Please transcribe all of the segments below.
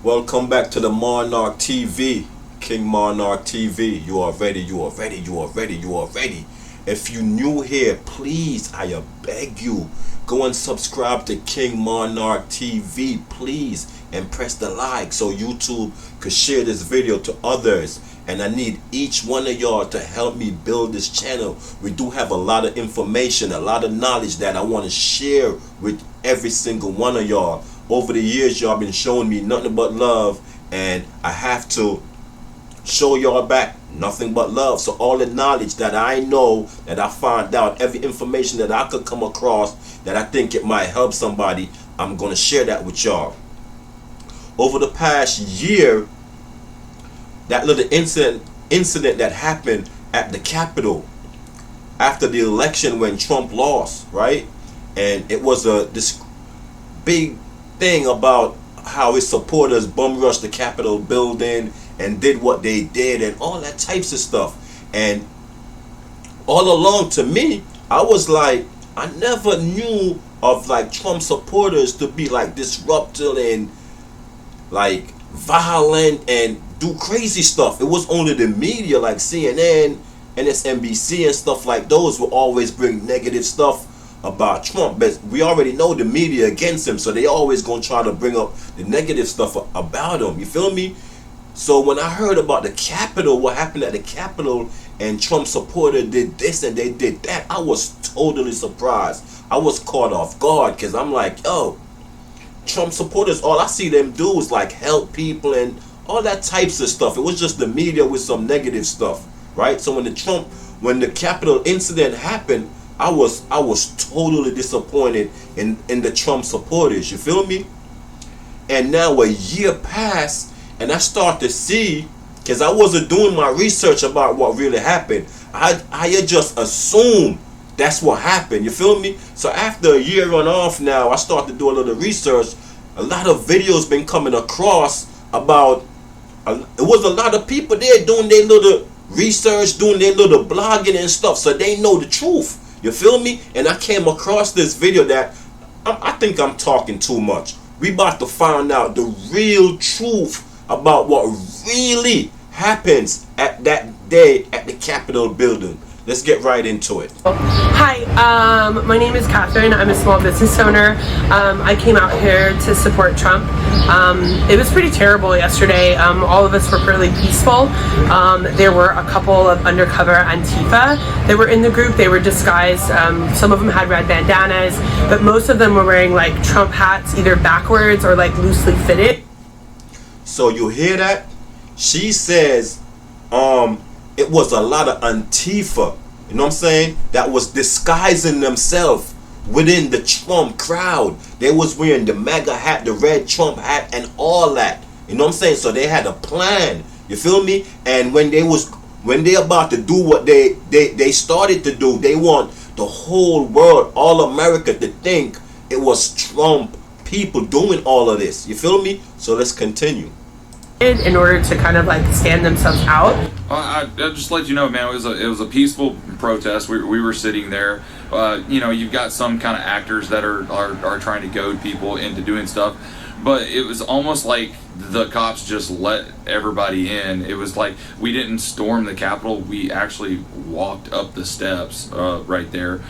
Welcome back to the Monarch TV, King Monarch TV. You are ready, you are ready, you are ready, you are ready. If you new here, please, I beg you, go and subscribe to King Monarch TV, please, and press the like so YouTube could share this video to others. And I need each one of y'all to help me build this channel. We do have a lot of information, a lot of knowledge that I want to share with every single one of y'all. Over the years, y'all been showing me nothing but love, and I have to show y'all back nothing but love. So all the knowledge that I know, that I find out, every information that I could come across that I think it might help somebody, I'm going to share that with y'all. Over the past year, that little incident that happened at the Capitol after the election when Trump lost, right? And it was this big thing about how his supporters bum rushed the Capitol building and did what they did and all that types of stuff. And all along, to me, I was like, I never knew of like Trump supporters to be like disruptive and like violent and do crazy stuff. It was only the media like CNN, MSNBC and stuff like those will always bring negative stuff about Trump, but we already know the media against him, so they always gonna try to bring up the negative stuff about him. You feel me? So when I heard about the Capitol, what happened at the Capitol, and Trump supporter did this and they did that, I was totally surprised. I was caught off guard because I'm like, yo, Trump supporters, all I see them do is like help people and all that types of stuff. It was just the media with some negative stuff, right? So when the Capitol incident happened, I was totally disappointed in the Trump supporters. You feel me? And now a year passed, and I start to see, because I wasn't doing my research about what really happened. I had just assumed that's what happened. You feel me? So after a year run off now, I start to do a little research. A lot of videos been coming across about. It was a lot of people there doing their little research, doing their little blogging and stuff, so they know the truth. You feel me? And I came across this video that I think I'm talking too much. We about to find out the real truth about what really happens at that day at the Capitol building. Let's get right into it. Hi, my name is Catherine. I'm a small business owner. I came out here to support Trump. It was pretty terrible yesterday. All of us were fairly peaceful. There were a couple of undercover Antifa that were in the group. They were disguised. Some of them had red bandanas, but most of them were wearing like Trump hats, either backwards or like loosely fitted. So you hear that? She says, it was a lot of Antifa, you know what I'm saying, that was disguising themselves within the Trump crowd. They was wearing the MAGA hat, the red Trump hat, and all that. You know what I'm saying? So they had a plan. You feel me? And when they about to do what they started to do, they want the whole world, all America, to think it was Trump people doing all of this. You feel me? So let's continue. In order to kind of like stand themselves out. I just let you know, man, it was a peaceful protest. We were sitting there. You know, you've got some kind of actors that are trying to goad people into doing stuff, but it was almost like the cops just let everybody in. It was like we didn't storm the Capitol. We actually walked up the steps right there.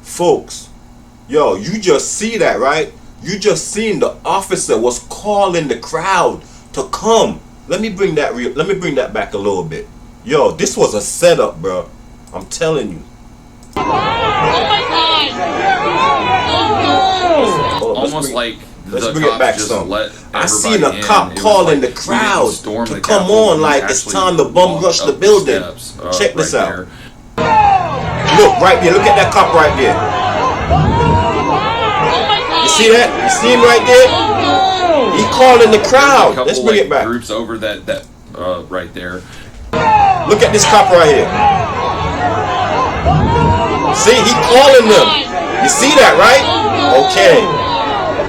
Folks, yo, you just see that, right? You just seen the officer was calling the crowd to come. Let me bring that back a little bit. Yo, this was a setup, bro. I'm telling you. Almost like let's bring it back some. I seen a cop calling the crowd to come on, like it's time to bum rush the building. Check this out. Look right there. Look at that cop right there. You see that? You see him right there? He calling the crowd. Let's bring it back. Groups over that right there. Look at this cop right here. See, he calling them. You see that, right? Okay.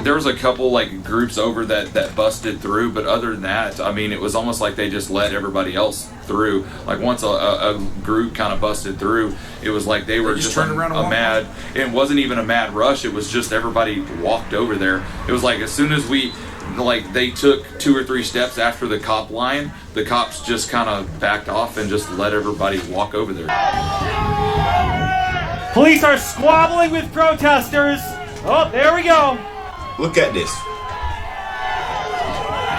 There was a couple like groups over that busted through, but other than that, I mean, it was almost like they just let everybody else through. Like once a group kind of busted through, it was like they were just turned around and a walked mad. It wasn't even a mad rush. It was just everybody walked over there. It was like as soon as they took 2 or 3 steps after the cop line, the cops just kind of backed off and just let everybody walk over there. Police are squabbling with protesters. Oh, there we go. Look at this.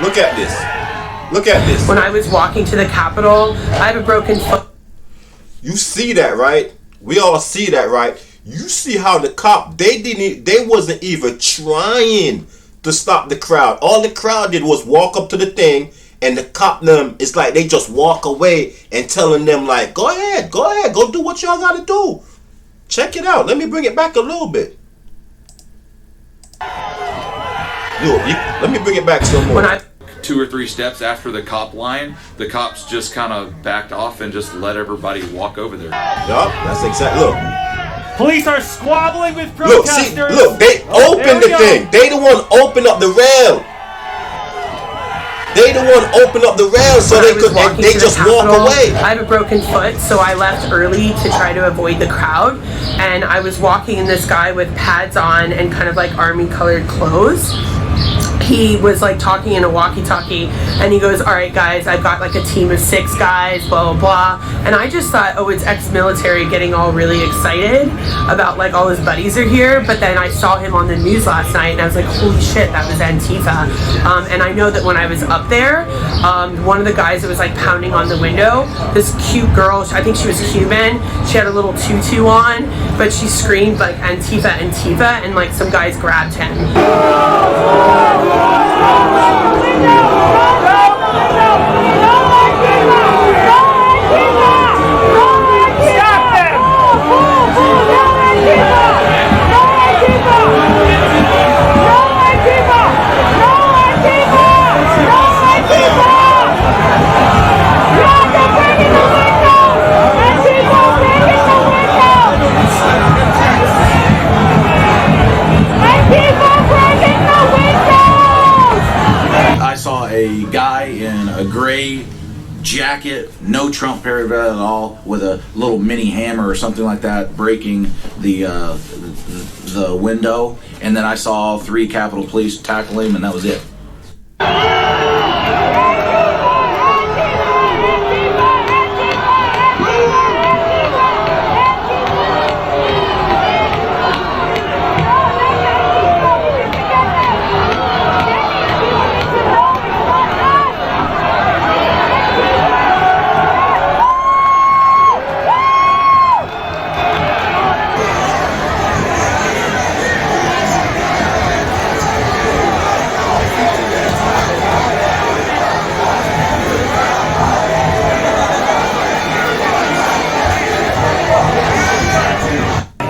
Look at this. Look at this. When I was walking to the Capitol, I have a broken foot. You see that, right? We all see that, right? You see how the cop, they wasn't even trying to stop the crowd. All the crowd did was walk up to the thing, and the cop them, it's like they just walk away and telling them like, go ahead, go do what y'all gotta do. Check it out. Let me bring it back a little bit. Let me bring it back some more. When 2 or 3 steps after the cop line, the cops just kind of backed off and just let everybody walk over there. Yup, that's exactly. Look. Police are squabbling with protesters. Look, they opened the thing. They the one opened up the rail. They the one opened up the rail so they could. They just walk away. I have a broken foot, so I left early to try to avoid the crowd. And I was walking, and this guy with pads on and kind of like army-colored clothes. He was like talking in a walkie-talkie, and he goes, all right guys, I've got like a team of 6 guys, blah blah blah. And I just thought, oh, it's ex-military getting all really excited about like all his buddies are here. But then I saw him on the news last night, and I was like, holy shit, that was Antifa. And I know that when I was up there, one of the guys that was like pounding on the window, this cute girl, I think she was Cuban, she had a little tutu on, but she screamed like Antifa, Antifa, and like some guys grabbed him. A guy in a gray jacket, no Trump paraphernalia at all, with a little mini hammer or something like that, breaking the window, and then I saw 3 Capitol Police tackle him, and that was it.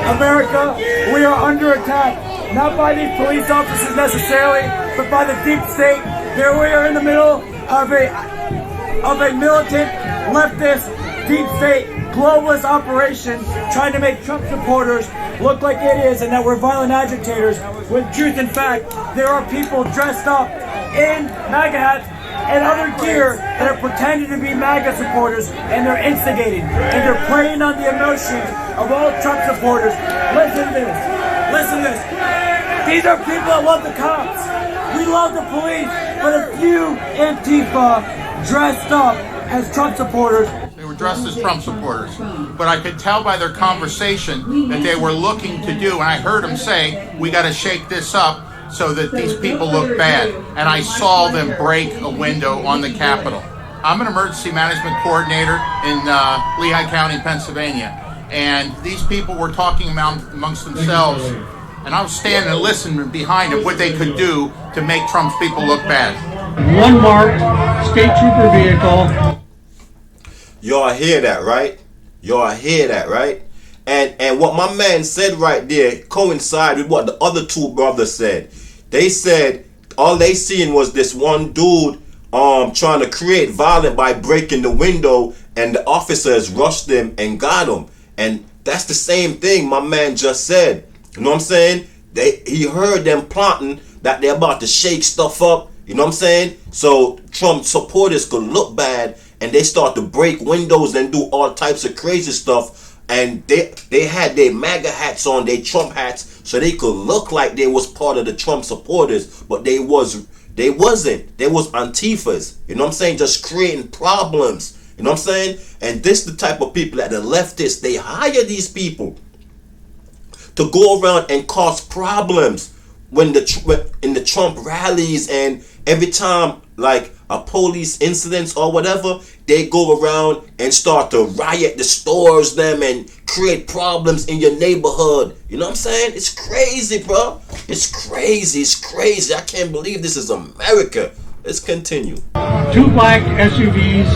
America, we are under attack, not by these police officers necessarily, but by the deep state. Here we are in the middle of a militant, leftist, deep state, globalist operation trying to make Trump supporters look like idiots and that we're violent agitators. With truth and fact, there are people dressed up in MAGA hats and other gear that are pretending to be MAGA supporters, and they're instigating, and they're playing on the emotions of all Trump supporters. Listen to this. Listen to this. These are people that love the cops. We love the police, but a few Antifa dressed up as Trump supporters. They were dressed as Trump supporters, but I could tell by their conversation that they were looking to do, and I heard them say, we got to shake this up so that these people look bad. And I saw them break a window on the Capitol. I'm an emergency management coordinator in Lehigh County, Pennsylvania. And these people were talking amongst themselves. And I was standing and listening behind them what they could do to make Trump's people look bad. One marked state trooper vehicle. Y'all hear that, right? Y'all hear that, right? And what my man said right there coincided with what the other 2 brothers said. They said all they seen was this one dude trying to create violence by breaking the window, and the officers rushed him and got him. And that's the same thing my man just said. You know what I'm saying? He heard them plotting that they're about to shake stuff up. You know what I'm saying? So Trump supporters could look bad, and they start to break windows and do all types of crazy stuff. And they had their MAGA hats on, their Trump hats, so they could look like they was part of the Trump supporters, but they wasn't. They was Antifas. You know what I'm saying? Just creating problems. You know what I'm saying? And this the type of people that the leftists, they hire these people to go around and cause problems when in the Trump rallies, and every time like a police incidents or whatever, they go around and start to riot the stores them and create problems in your neighborhood. You know what I'm saying? It's crazy, bro. It's crazy. It's crazy. I can't believe this is America. Let's continue. 2 black SUVs.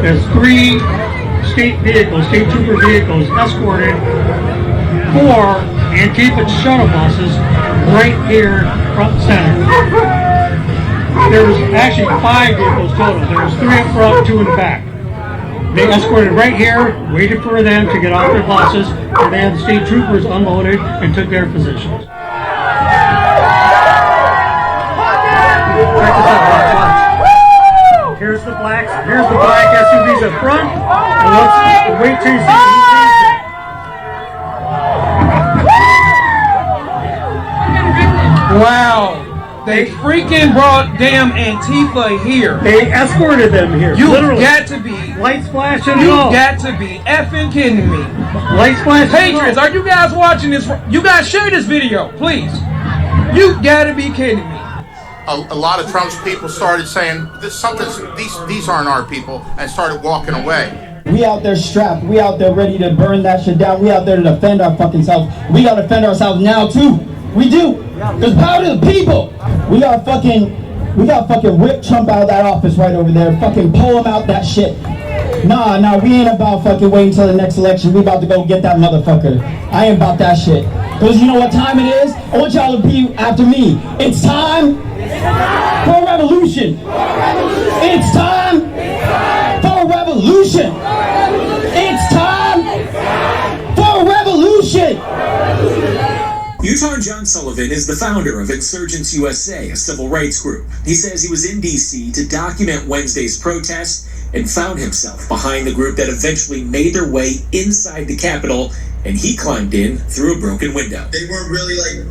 There's 3 state vehicles, state trooper vehicles escorted 4 Antifa shuttle buses right here front and center. There was actually 5 vehicles total. There was 3 up front, 2 in the back. They escorted right here, waited for them to get off their buses, and they had the state troopers unloaded and took their positions. Check this out, watch. Here's the black SUVs up front, and let's wait till you see who sees them. Wow. They freaking brought damn Antifa here. They escorted them here. You literally. got to be. Lights flashing. You got to be effing kidding me. Lights flashing. Patriots, are you guys watching this? You guys share this video, please. You got to be kidding me. A lot of Trump's people started saying these aren't our people, and started walking away. We out there strapped. We out there ready to burn that shit down. We out there to defend our fucking selves. We gotta defend ourselves now too. We do. There's power to the people. We gotta fucking rip Trump out of that office right over there. Fucking pull him out that shit. Nah, we ain't about fucking waiting until the next election. We about to go get that motherfucker. I ain't about that shit. Cause you know what time it is? I want y'all to be after me. It's time for a revolution. It's time for a revolution. It's time for a revolution. Eugene John Sullivan is the founder of Insurgents USA, a civil rights group. He says he was in D.C. to document Wednesday's protests and found himself behind the group that eventually made their way inside the Capitol, and he climbed in through a broken window. They weren't really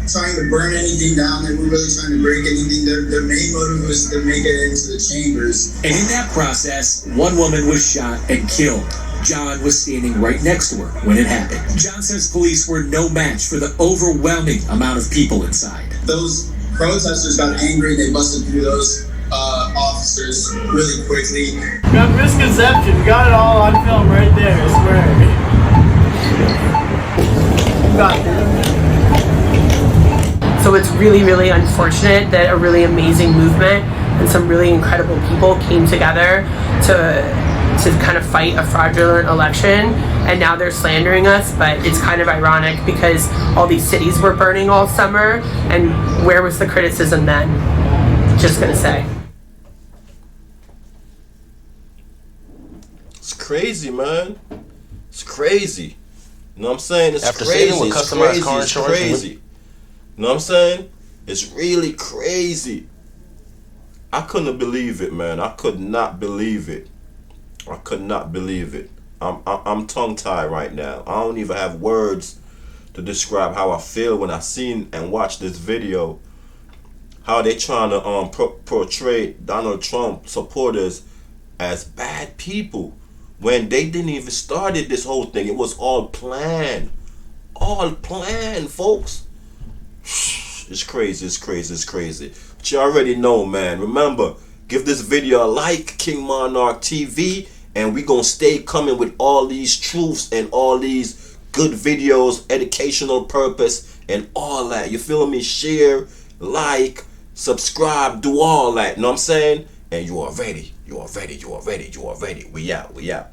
trying to burn anything down. They weren't really trying to break anything. Their main motive was to make it into the chambers. And in that process, one woman was shot and killed. John was standing right next to her when it happened. John says police were no match for the overwhelming amount of people inside. Those protesters got angry. They busted through those officers really quickly. No misconception. Got it all on film right there. I swear. You got it. So it's really, really unfortunate that a really amazing movement and some really incredible people came together to kind of fight a fraudulent election, and now they're slandering us. But it's kind of ironic because all these cities were burning all summer, and where was the criticism then? Just gonna say. It's crazy, man. It's crazy. You know what I'm saying? It's After crazy. saving with It's customized crazy. car It's insurance. crazy. You know what I'm saying? It's really crazy. I couldn't believe it, man. I could not believe it. I could not believe it. I'm tongue-tied right now. I don't even have words to describe how I feel when I seen and watched this video. How they trying to portray Donald Trump supporters as bad people when they didn't even started this whole thing. It was all planned. All planned, folks. It's crazy, it's crazy, it's crazy. But you already know, man. Remember, give this video a like, King Monarch TV, and we gonna stay coming with all these truths and all these good videos, educational purpose, and all that. You feel me? Share, like, subscribe, do all that. You know what I'm saying? And you are ready. You are ready. You are ready. You are ready. We out. We out.